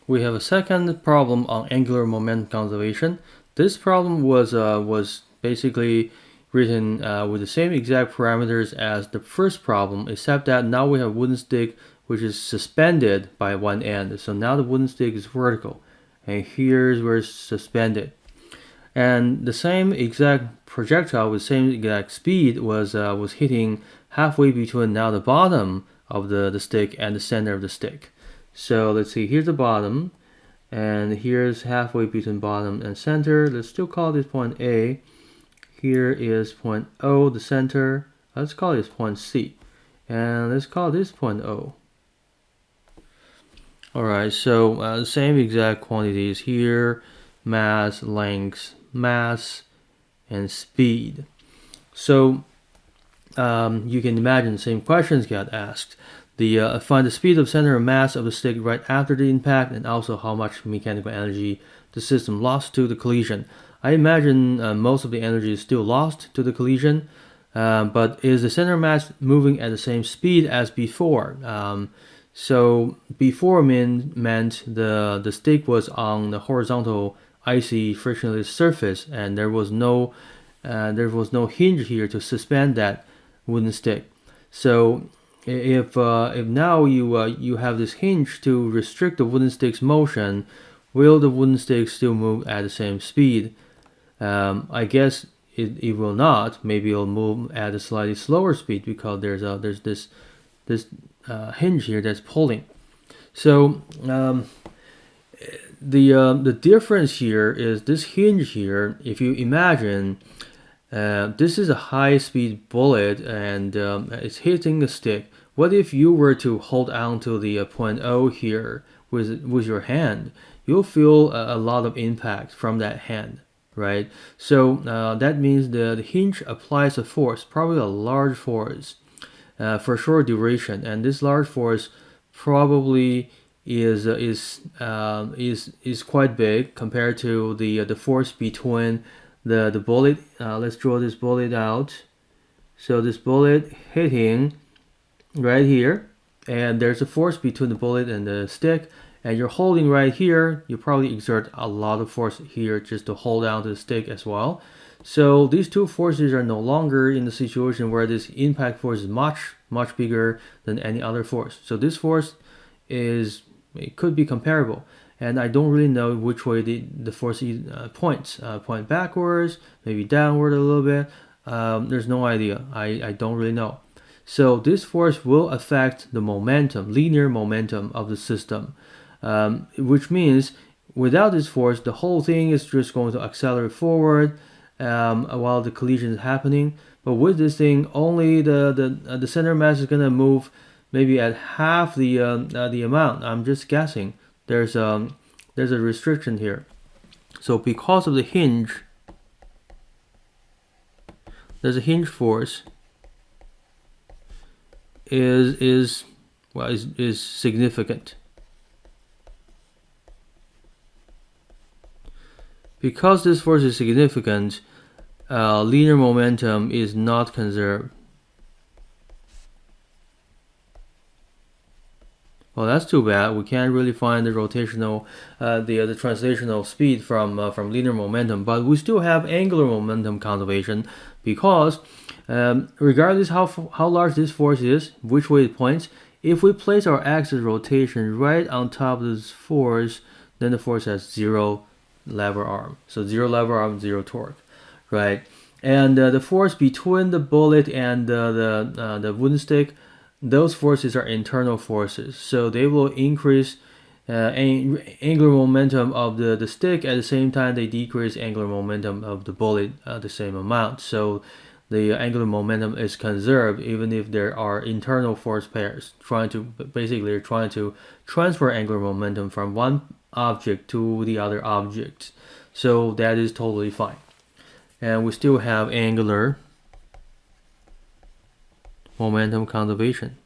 we have a second problem on angular momentum conservation. This problem was basically written with the same exact parameters as the first problem, except that now we have a wooden stick which is suspended by one end. So now the wooden stick is vertical, and here's where it's suspended. And the same exact projectile with same exact speed was hitting halfway between now the bottom of the stick and the center of the stick. So let's see, here's the bottom, and here's halfway between bottom and center. Let's still call this point A. Here is point O, the center. Let's call this point C, and let's call this point O. Alright, so the same exact quantities here: mass, length, mass, and speed. So you can imagine the same questions get asked. Find the speed of center of mass of the stick right after the impact, and also how much mechanical energy the system lost to the collision. I imagine most of the energy is still lost to the collision, but is the center mass moving at the same speed as before? So before meant the stick was on the horizontal icy frictionless surface, and there was no hinge here to suspend that wooden stick. So if now you have this hinge to restrict the wooden stick's motion, will the wooden stick still move at the same speed? I guess it will not. Maybe it'll move at a slightly slower speed because there's this hinge here that's pulling. So the difference here is this hinge here. If you imagine this is a high-speed bullet and it's hitting the stick. What if you were to hold on to the point O here with your hand? You'll feel a lot of impact from that hand, right? So that means the hinge applies a force, probably a large force, for short duration, and this large force probably is quite big compared to the force between the bullet. Let's draw this bullet out. So this bullet hitting right here, and there's a force between the bullet and the stick, and you're holding right here. You probably exert a lot of force here just to hold down to the stick as well. So these two forces are no longer in the situation where this impact force is much bigger than any other force. So this force it could be comparable, and I don't really know which way the force points. Point backwards, maybe downward a little bit. There's no idea. I don't really know. So this force will affect the momentum, linear momentum of the system, which means without this force, the whole thing is just going to accelerate forward while the collision is happening. But with this thing, only the center mass is going to move maybe at half the amount. I'm just guessing. There's a restriction here. So because of the hinge, there's a hinge force is significant. Because this force is significant, linear momentum is not conserved. Well, that's too bad. We can't really find the rotational, the translational speed from linear momentum, but we still have angular momentum conservation because regardless how large this force is, which way it points, if we place our axis rotation right on top of this force, then the force has zero lever arm. So zero lever arm, zero torque, right? And the force between the bullet and the wooden stick, those forces are internal forces, so they will increase angular momentum of the stick. At the same time, they decrease angular momentum of the bullet the same amount. So the angular momentum is conserved even if there are internal force pairs trying to transfer angular momentum from one object to the other object. So that is totally fine. And we still have angular momentum conservation.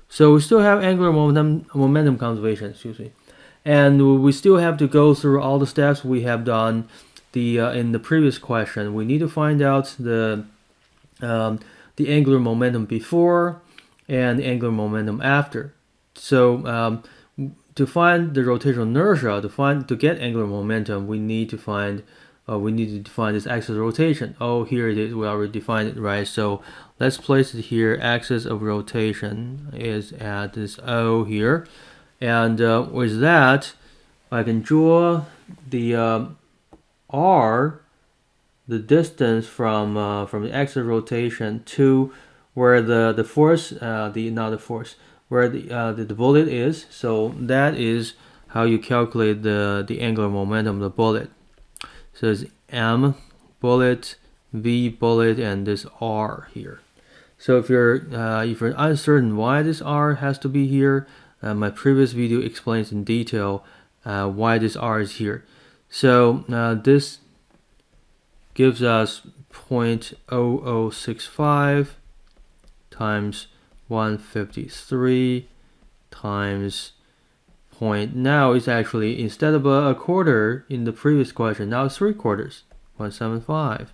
So we still have angular momentum conservation, excuse me. And we still have to go through all the steps we have done in the previous question. We need to find out the the angular momentum before and the angular momentum after. So to find the rotational inertia, to get angular momentum, we need to define this axis of rotation. Oh, here it is. We already defined it, right? So let's place it here. Axis of rotation is at this O here, and with that, I can draw the R, the distance from the axis of rotation to where the force, where the bullet is. So that is how you calculate the angular momentum of the bullet. So it's M bullet, V bullet, and this R here. So if you're uncertain why this R has to be here, my previous video explains in detail why this R is here. So this gives us 0.0065 times 153 times point. Now it's actually, instead of a quarter in the previous question, now it's 3/4, 175.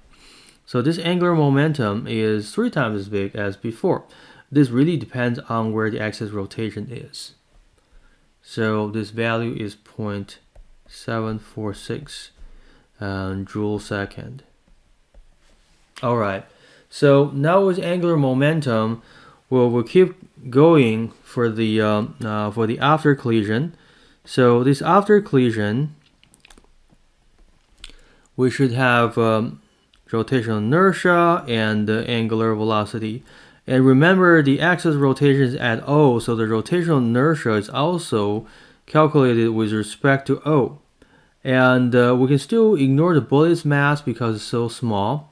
So this angular momentum is 3 times as big as before. This really depends on where the axis rotation is. So this value is 0.746 joule second. All right. So now with angular momentum, we'll keep going for the after collision. So this after collision, we should have rotational inertia and angular velocity. And remember, the axis rotation is at O, so the rotational inertia is also calculated with respect to O. And we can still ignore the bullet's mass because it's so small.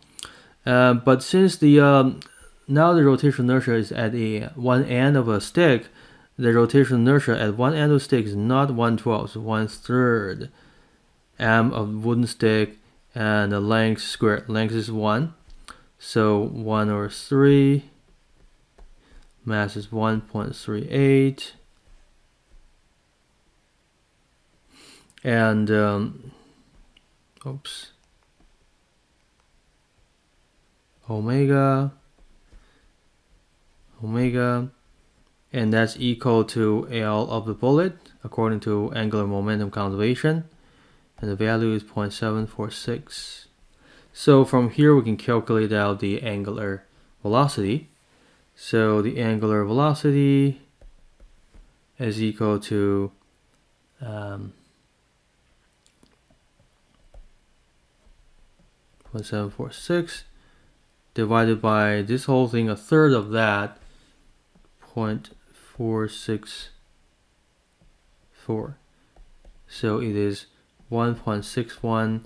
But since now the rotational inertia is at one end of a stick, the rotational inertia at one end of the stick is not 1/12, it's 1/3 m of wooden stick, and the length squared. Length is 1, so 1 over 3. Mass is 1.38, and omega, and that's equal to L of the bullet according to angular momentum conservation, and the value is 0.746. So from here we can calculate out the angular velocity. So the angular velocity is equal to 0.746 divided by this whole thing, a third of that, 0.464. So it is 1.61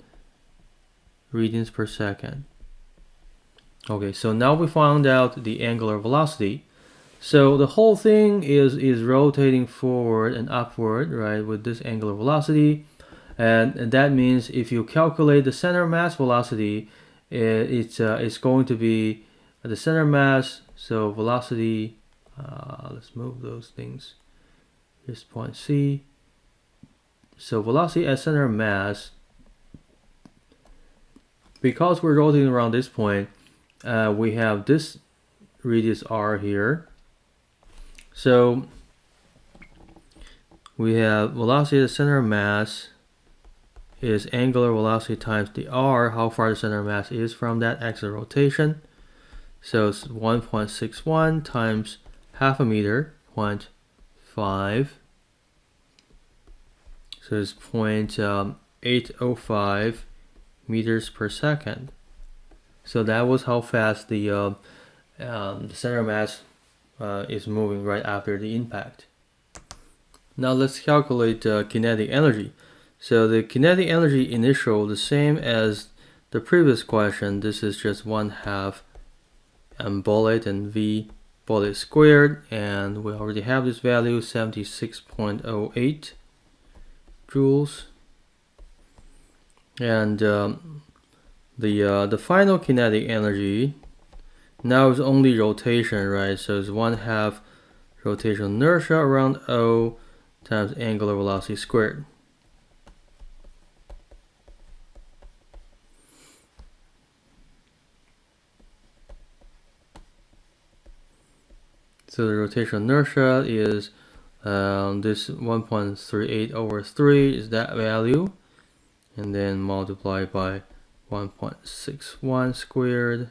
radians per second. Okay, so now we found out the angular velocity. So the whole thing is rotating forward and upward, right, with this angular velocity. And that means if you calculate the center mass velocity, it's going to be the center mass, so velocity, let's move those things. Here's point C. So velocity at center mass, because we're rotating around this point, we have this radius r here. So we have velocity at the center of mass is angular velocity times the r, how far the center of mass is from that axis of rotation. So it's 1.61 times half a meter, 0.5. So it's 0.805 meters per second. So that was how fast the center of mass is moving right after the impact. Now let's calculate kinetic energy. So the kinetic energy initial, the same as the previous question. This is just 1/2 m bullet and v bullet squared, and we already have this value, 76.08 joules. And the final kinetic energy now is only rotation, right? So it's 1/2 rotational inertia around O times angular velocity squared. So the rotational inertia is this 1.38 over 3 is that value, and then multiply by 1.61 squared.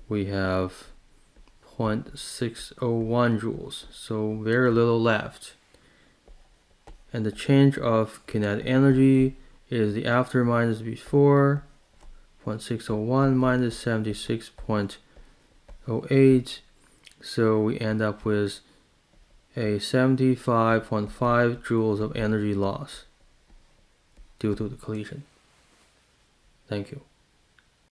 We have 0.601 joules, so very little left. And the change of kinetic energy is the after minus before, 0.601 minus 76.08. So we end up with a 75.5 joules of energy loss due to the collision. Thank you.